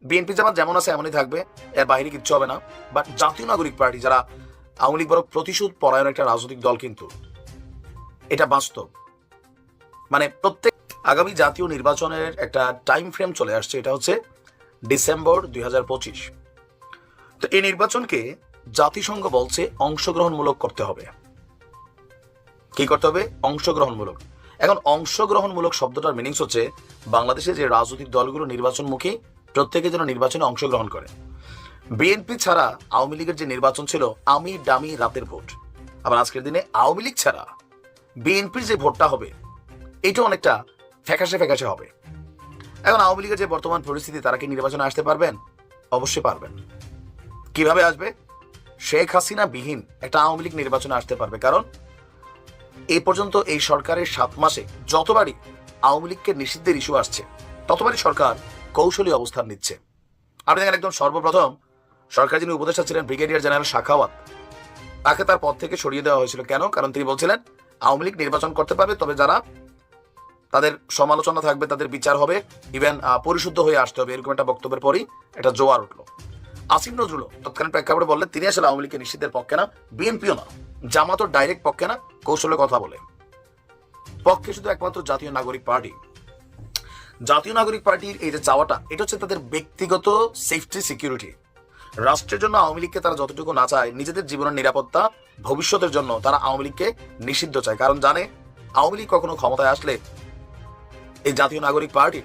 BNP জামাত যেমন আছে এমনই থাকবে, এর বাইরে কিচ্ছু হবে না। বাট জাতীয় নাগরিক পার্টি যারা আওয়ামী লীগ বড় প্রতিশোধ পরায়ণ একটা রাজনৈতিক দল, কিন্তু এটা বাস্তব। মানে প্রত্যেক আগামী জাতীয় নির্বাচনের একটা টাইম ফ্রেম চলে আসছে, এটা হচ্ছে ডিসেম্বর 2025। তো এই নির্বাচনকে জাতিসংঘ বলছে অংশগ্রহণমূলক করতে হবে। কি করতে হবে? অংশগ্রহণমূলক। এখন অংশগ্রহণমূলক শব্দটার মিনিংস হচ্ছে বাংলাদেশে যে রাজনৈতিক দলগুলো নির্বাচনমুখী, প্রত্যেকে যেন নির্বাচনে অংশগ্রহণ করে। বিএনপি ছাড়া আওয়ামী লীগের যে নির্বাচন ছিল আমি ডামি রাতের ভোট, আবার আজকের দিনে আওয়ামী লীগ ছাড়া বিএনপির যে ভোটটা হবে এটা অনেকটা ফ্যাকাশে ফ্যাকাশে হবে। এখন আওয়ামী লীগের যে বর্তমান পরিস্থিতি, তারা কি নির্বাচনে আসতে পারবেন? অবশ্যই পারবেন। কিভাবে আসবে? শেখ হাসিনা বিহীন একটা আওয়ামী লীগ নির্বাচনে আসতে পারবে, কারণ এই পর্যন্ত এই সরকারের 7 মাসে যতবারই আওয়ামী লীগকে নিষিদ্ধের ইস্যু আসছে, ততবারই সরকার কৌশলী অবস্থান নিচ্ছে। আপনি দেখেন, একদম সর্বপ্রথম সরকার যিনি উপদেষ্টা ছিলেন ব্রিগেডিয়ার জেনারেল শাখাওয়াত, তাকে তার পদ থেকে সরিয়ে দেওয়া হয়েছিল। কেন? কারণ তিনি বলছিলেন আওয়ামী লীগ নির্বাচন করতে পারবে, তবে যারা তাদের সমালোচনা থাকবে, তাদের বিচার হবে, ইভেন পরিশুদ্ধ হয়ে আসতে হবে, এরকম একটা বক্তব্যের পরই এটা জোয়ার উঠলো। আসিফ নজরুল তৎকালীন প্রেক্ষাপটে বললেন তিনি আসলে আওয়ামী লীগের নিষিদ্ধের পক্ষে না, বিএনপিও না, জামাতও ডাইরেক্ট পক্ষে না, কৌশলে কথা বলে। পক্ষে শুধু একমাত্র জাতীয় নাগরিক পার্টি। জাতীয় নাগরিক পার্টির এই যে চাওয়াটা, এটা হচ্ছে তাদের ব্যক্তিগত সেফটি সিকিউরিটি। রাষ্ট্রের জন্য আওয়ামী লীগকে তারা যতটুকু না চায়, নিজেদের জীবনের নিরাপত্তা, ভবিষ্যতের জন্য তারা আওয়ামী লীগকে নিষিদ্ধ চায়। কারণ জানে আওয়ামী লীগ কখনো ক্ষমতায় আসলে এই জাতীয় নাগরিক পার্টি।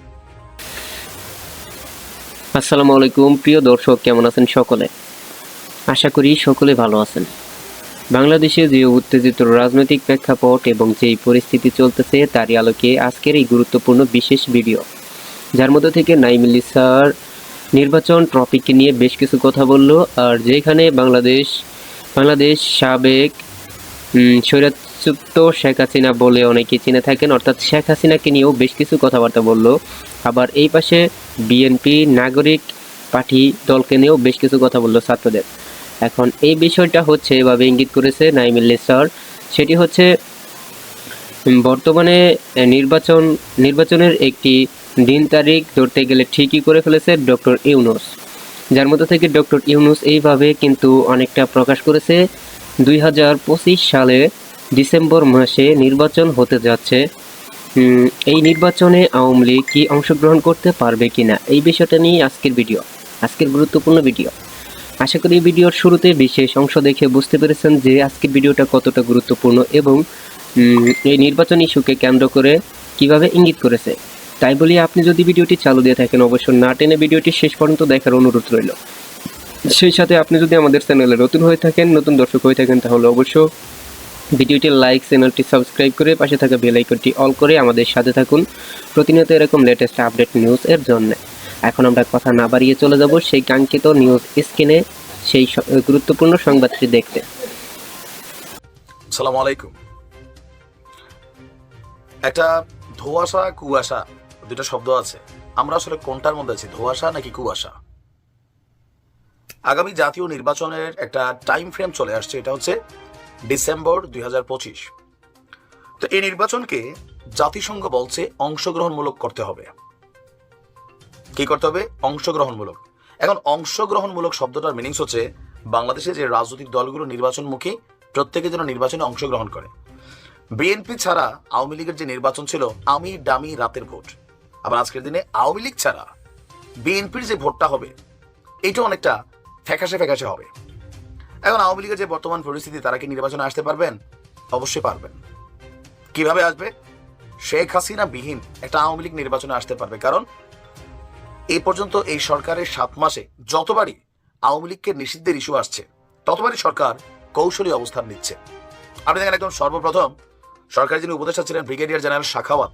আসসালামু আলাইকুম প্রিয় দর্শক, কেমন আছেন সকলে? আশা করি সকলে ভালো আছেন। বাংলাদেশে যে উত্তেজিত রাজনৈতিক প্রেক্ষাপট এবং যেই পরিস্থিতি চলতেছে, তারই আলোকে আজকের এই গুরুত্বপূর্ণ বিশেষ ভিডিও, যার মধ্যে থেকে নাইমুল স্যার নির্বাচন টপিক নিয়ে বেশ কিছু কথা বলল। আর যেখানে বাংলাদেশ সাবেক স্বৈরাচ্যুত শেখ হাসিনা বলে অনেকে চিনে থাকেন, অর্থাৎ শেখ হাসিনাকে নিয়েও বেশ কিছু কথাবার্তা বলল। আবার এই পাশে বিএনপি নাগরিক পার্টি দলকে নিয়েও বেশ কিছু কথা বলল ছাত্রদের। এখন এই বিষয়টা হচ্ছে এভাবে ইঙ্গিত করেছে নাইমুল স্যার, সেটি হচ্ছে বর্তমানে নির্বাচনের একটি দিন তারিখ ধরতে গেলে ঠিকই করে ফেলেছে ডক্টর ইউনূস, যার মধ্যে থেকে ডক্টর ইউনূস এইভাবে কিন্তু অনেকটা প্রকাশ করেছে 2025 সালে ডিসেম্বর মাসে নির্বাচন হতে যাচ্ছে। এই নির্বাচনে আওয়ামী লীগ কি অংশগ্রহণ করতে পারবে কিনা, এই বিষয়টা নিয়ে আজকের গুরুত্বপূর্ণ ভিডিও। আশা করি ভিডিওর শুরুতে বিশেষ অংশ দেখে বুঝতে পেরেছেন যে আজকের ভিডিওটা কতটা গুরুত্বপূর্ণ এবং এই নির্বাচন ইস্যুকে কেন্দ্র করে কিভাবে ইঙ্গিত করেছে। তাই বলি আপনি যদি ভিডিওটি চালু দিয়ে থাকেন, অবশ্যই না টেনে ভিডিওটি শেষ পর্যন্ত দেখার অনুরোধ রইল। সেই সাথে আপনি যদি আমাদের চ্যানেলে নতুন দর্শক হয়ে থাকেন, তাহলে অবশ্যই ভিডিওটি লাইক, চ্যানেলটি সাবস্ক্রাইব করে পাশে থাকা বেল আইকনটি অল করে আমাদের সাথে থাকুন প্রতিনিয়ত এরকম লেটেস্ট আপডেট নিউজ এর জন্য। এখন আমরা কথা না বাড়িয়ে চলে যাব সেই কাঙ্ক্ষিত নিউজ স্ক্রিনে, সেই গুরুত্বপূর্ণ সংবাদটি দেখতে। আসসালামু আলাইকুম। একটা ধোঁয়াশা কুয়াশা দুটো শব্দ আছে, আমরা আসলে কোনটার মধ্যে আছি, ধোঁয়াশা নাকি কুয়াশা? আগামী জাতীয় নির্বাচনের একটা টাইম ফ্রেম চলে আসছে, এটা হচ্ছে ডিসেম্বর 2025। তো এই নির্বাচনকে জাতিসংঘ বলছে অংশগ্রহণমূলক করতে হবে। কি করতে হবে? অংশগ্রহণমূলক। এখন অংশগ্রহণমূলক শব্দটার মিনিংস হচ্ছে বাংলাদেশে যে রাজনৈতিক দলগুলো নির্বাচনমুখী, প্রত্যেকে যেন নির্বাচনে অংশগ্রহণ করে। বিএনপি ছাড়া আওয়ামী লীগের যে নির্বাচন ছিল আমি ডামি রাতের ভোট, আবার আজকের দিনে আওয়ামী লীগ ছাড়া বিএনপির যে ভোটটা হবে এটা অনেকটা ফ্যাকাশে ফ্যাকাশে হবে। এখন আওয়ামী লীগের যে বর্তমান পরিস্থিতি, তারা কি নির্বাচনে আসতে পারবেন? অবশ্যই পারবেন। কিভাবে আসবে? শেখ হাসিনা বিহীন একটা আওয়ামী লীগ নির্বাচনে আসতে পারবে, কারণ এই পর্যন্ত এই সরকারের 7 মাসে যতবারই আওয়ামী লীগকে নিষিদ্ধের ইস্যু আসছে, ততবারই সরকার কৌশলী অবস্থান নিচ্ছে। আপনি দেখেন, একদম সর্বপ্রথম সরকার যিনি উপদেষ্টা ছিলেন ব্রিগেডিয়ার জেনারেল শাখাওয়াত,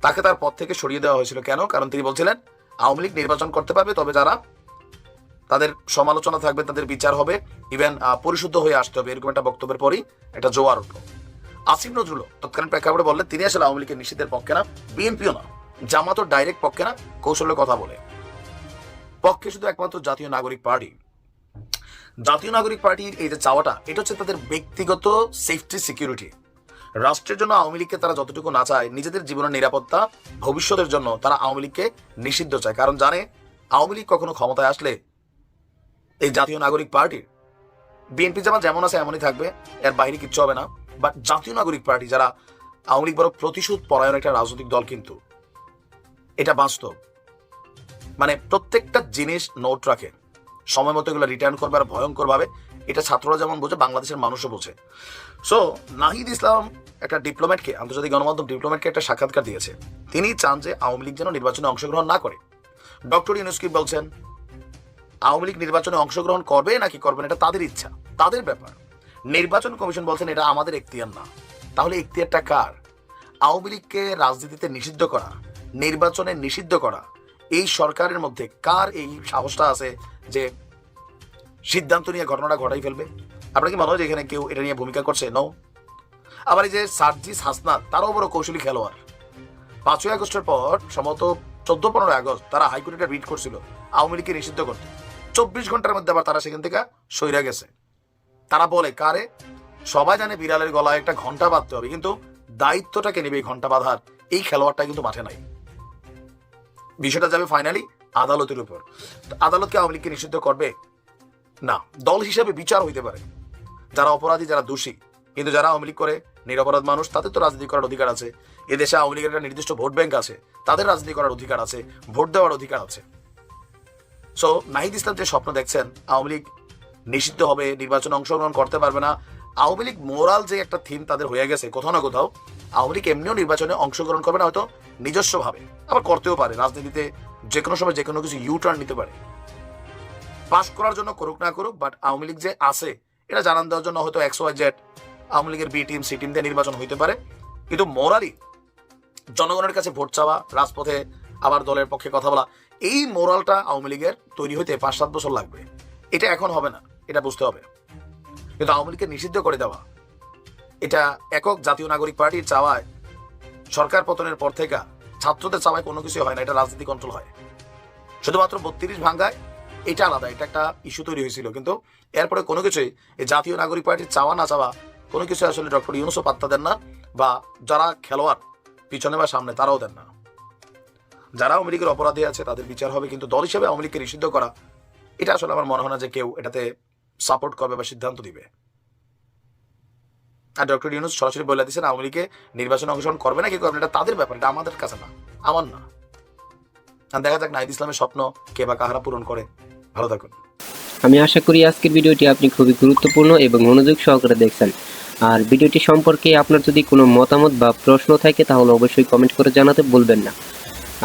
তাকে তার পদ থেকে সরিয়ে দেওয়া হয়েছিল। কেন? কারণ তিনি বলছিলেন আওয়ামী লীগ নির্বাচন করতে পারবে, তবে যারা তাদের সমালোচনা থাকবে, তাদের বিচার হবে, ইভেন পরিশুদ্ধ হয়ে আসতে হবে, এরকম একটা বক্তব্যের পরই এটা জোয়ার উঠলো। আসিফ নজরুল তৎকালীন প্রেক্ষাপটে বললেন তিনি আসলে আওয়ামী লীগের নিষিদ্ধের পক্ষে না, বিএনপিও না, জামাতও ডাইরেক্ট পক্ষে না, কৌশলে কথা বলে। পক্ষে শুধু একমাত্র জাতীয় নাগরিক পার্টি। জাতীয় নাগরিক পার্টির এই যে চাওয়াটা, এটা হচ্ছে তাদের ব্যক্তিগত সেফটি সিকিউরিটি। রাষ্ট্রের জন্য আওয়ামী লীগকে তারা যতটুকু না চায়, নিজেদের জীবনের নিরাপত্তা, ভবিষ্যতের জন্য তারা আওয়ামী লীগকে নিষিদ্ধ চায়। কারণ জানে আওয়ামী লীগ কখনো ক্ষমতায় আসলে এই জাতীয় নাগরিক পার্টির বিএনপি জামাত যেমন আছে এমনই থাকবে, এর বাইরে কিচ্ছু হবে না। বাট জাতীয় নাগরিক পার্টি যারা আওয়ামী লীগ বড় প্রতিশোধ পরায়ণ একটা রাজনৈতিক দল কিন্তু, এটা বাস্তব। মানে প্রত্যেকটা জিনিস নোট রাখে, সময় মতো এগুলো রিটার্ন করবে আর ভয়ঙ্কর ভাবে। এটা ছাত্ররা যেমন বোঝে, বাংলাদেশের মানুষও বোঝে। সো নাহিদ ইসলাম একটা ডিপ্লোম্যাটকে, আন্তর্জাতিক গণমাধ্যম ডিপ্লোম্যাটকে একটা সাক্ষাৎকার দিয়েছে। তিনি চান যে আওয়ামী লীগ যেন নির্বাচনে অংশগ্রহণ না করে। ডক্টর ইউনূস কি বলছেন, আওয়ামী লীগ নির্বাচনে অংশগ্রহণ করবে নাকি করবে না এটা তাদের ইচ্ছা, তাদের ব্যাপার। নির্বাচন কমিশন বলছেন এটা আমাদের এখতিয়ার না। তাহলে এখতিয়ারটা কার? আওয়ামী লীগকে রাজনীতিতে নিষিদ্ধ করা, নির্বাচনে নিষিদ্ধ করা, এই সরকারের মধ্যে কার এই সাহসটা আছে যে সিদ্ধান্ত নিয়ে ঘটনাটা ঘটাই ফেলবে? আপনার কি মনে হয় যে এখানে কেউ এটা নিয়ে ভূমিকা করছে? নো। আবার এই যে সার্জিস হাসনাত, তারাও বড় কৌশলী খেলোয়াড়। 5ই আগস্টের পর সম্ভবত 14-15 আগস্ট তারা হাইকোর্টে একটা রিট করছিল আওয়ামী লীগকে নিষিদ্ধ করতে। 24 ঘন্টার মধ্যে আবার তারা সেখান থেকে সইরা গেছে। তারা বলে কারে? সবাই জানে বিড়ালের গলায় একটা ঘন্টা বাঁধতে হবে, কিন্তু দায়িত্বটাকে নেবে এই ঘন্টা বাঁধার এই খেলোয়াড়টা কিন্তু মাঠে নাই। বিষয়টা যাবে ফাইনালি আদালতের উপর। আদালতকে আওয়ামী লীগকে নিষিদ্ধ করবে না, দল হিসেবে বিচার হইতে পারে যারা অপরাধী, যারা দোষী। কিন্তু যারা আওয়ামী লীগ করে নিরপরাধ মানুষ, তাদের তো রাজনীতি করার অধিকার আছে। এদেশে আওয়ামী লীগের একটা নির্দিষ্ট ভোট ব্যাংক আছে, তাদের রাজনীতি করার অধিকার আছে, ভোট দেওয়ার অধিকার আছে। সো নাহিদ ইসলাম যে স্বপ্ন দেখছেন আওয়ামী লীগ নিষিদ্ধ হবে, নির্বাচনে অংশগ্রহণ করতে পারবে না, আওয়ামী লীগ মোরাল যে একটা থিম তাদের হয়ে গেছে কোথাও না কোথাও, আওয়ামী লীগ এমনিও নির্বাচনে অংশগ্রহণ করবে না, হয়তো নিজস্বভাবে, আবার করতেও পারে। রাজনীতিতে যে কোনো সময় যে কোনো কিছু ইউ টার্ন নিতে পারে। পাস করার জন্য করুক না করুক, বাট আওয়ামী লীগ যে আছে এটা জানান দেওয়ার জন্য হয়তো XYZ আওয়ামী লীগের বি টিম সি টিম দিয়ে নির্বাচন হইতে পারে। কিন্তু মোরালি জনগণের কাছে ভোট চাওয়া, রাজপথে আবার দলের পক্ষে কথা বলা, এই মোরালটা আওয়ামী লীগের তৈরি হইতে 5-7 বছর লাগবে। এটা এখন হবে না, এটা বুঝতে হবে। কিন্তু আওয়ামী লীগকে নিষিদ্ধ করে দেওয়া, এটা একক জাতীয় নাগরিক পার্টির চাওয়ায়, সরকার পতনের পর থেকে ছাত্রদের চাওয়ায় কোনো কিছু হয় না, এটা রাজনীতি কন্ট্রোল হয়। শুধুমাত্র 32 ভাঙ্গায় এটা আলাদা, এটা একটা ইস্যু তৈরি হয়েছিল। কিন্তু এরপরে কোনো কিছুই এই জাতীয় নাগরিক পার্টির চাওয়া না চাওয়া কোনো কিছু আসলে ডক্টর ইউনূসও পাত্তা দেন না, বা যারা খেলোয়াড় পিছনে বা সামনে তারাও দেন না। যারা আওয়ামী লীগের অপরাধী আছে তাদের বিচার হবে, কিন্তু দল হিসেবে আওয়ামী লীগকে নিষিদ্ধ করা, এটা আসলে আমার মনে হয় না যে কেউ এটাতে সাপোর্ট করবে বা সিদ্ধান্ত দিবে। আর ডক্টর ইউনূস সরাসরি বলে দিয়েছেন আওয়ামী লীগে নির্বাচনে অংশগ্রহণ করবে না কি করবে এটা তাদের ব্যাপার, এটা আমাদের কাছে না, আমার না। আর দেখা যাক নাহিদ ইসলামের স্বপ্ন কে বা কাহারা পূরণ করে। ভালো থাকুন। আমি আশা করি আজকের ভিডিওটি আপনি খুবই গুরুত্বপূর্ণ এবং মনোযোগ সহকারে দেখছেন। আর ভিডিওটি সম্পর্কে আপনার যদি কোনো মতামত বা প্রশ্ন থাকে তাহলে অবশ্যই কমেন্ট করে জানাতে ভুলবেন না।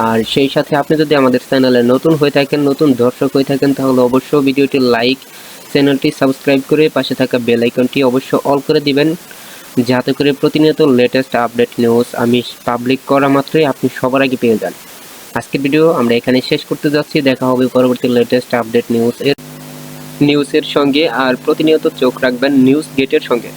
আর সেই সাথে আপনি যদি আমাদের চ্যানেলে নতুন হয়ে থাকেন, নতুন দর্শক হয়ে থাকেন, তাহলে অবশ্যই ভিডিওটি লাইক, চ্যানেলটি সাবস্ক্রাইব করে পাশে থাকা বেল আইকনটি অবশ্যই অল করে দিবেন, যাতে করে প্রতিনিয়ত লেটেস্ট আপডেট নিউজ আমি পাবলিক করা মাত্রই আপনি সবার আগে পেয়ে যান। আজকের ভিডিও আমরা এখানে শেষ করতে যাচ্ছি। দেখা হবে পরবর্তী লেটেস্ট আপডেট নিউজের সঙ্গে। আর প্রতিনিয়ত চোখ রাখবেন নিউজ গেটের সঙ্গে।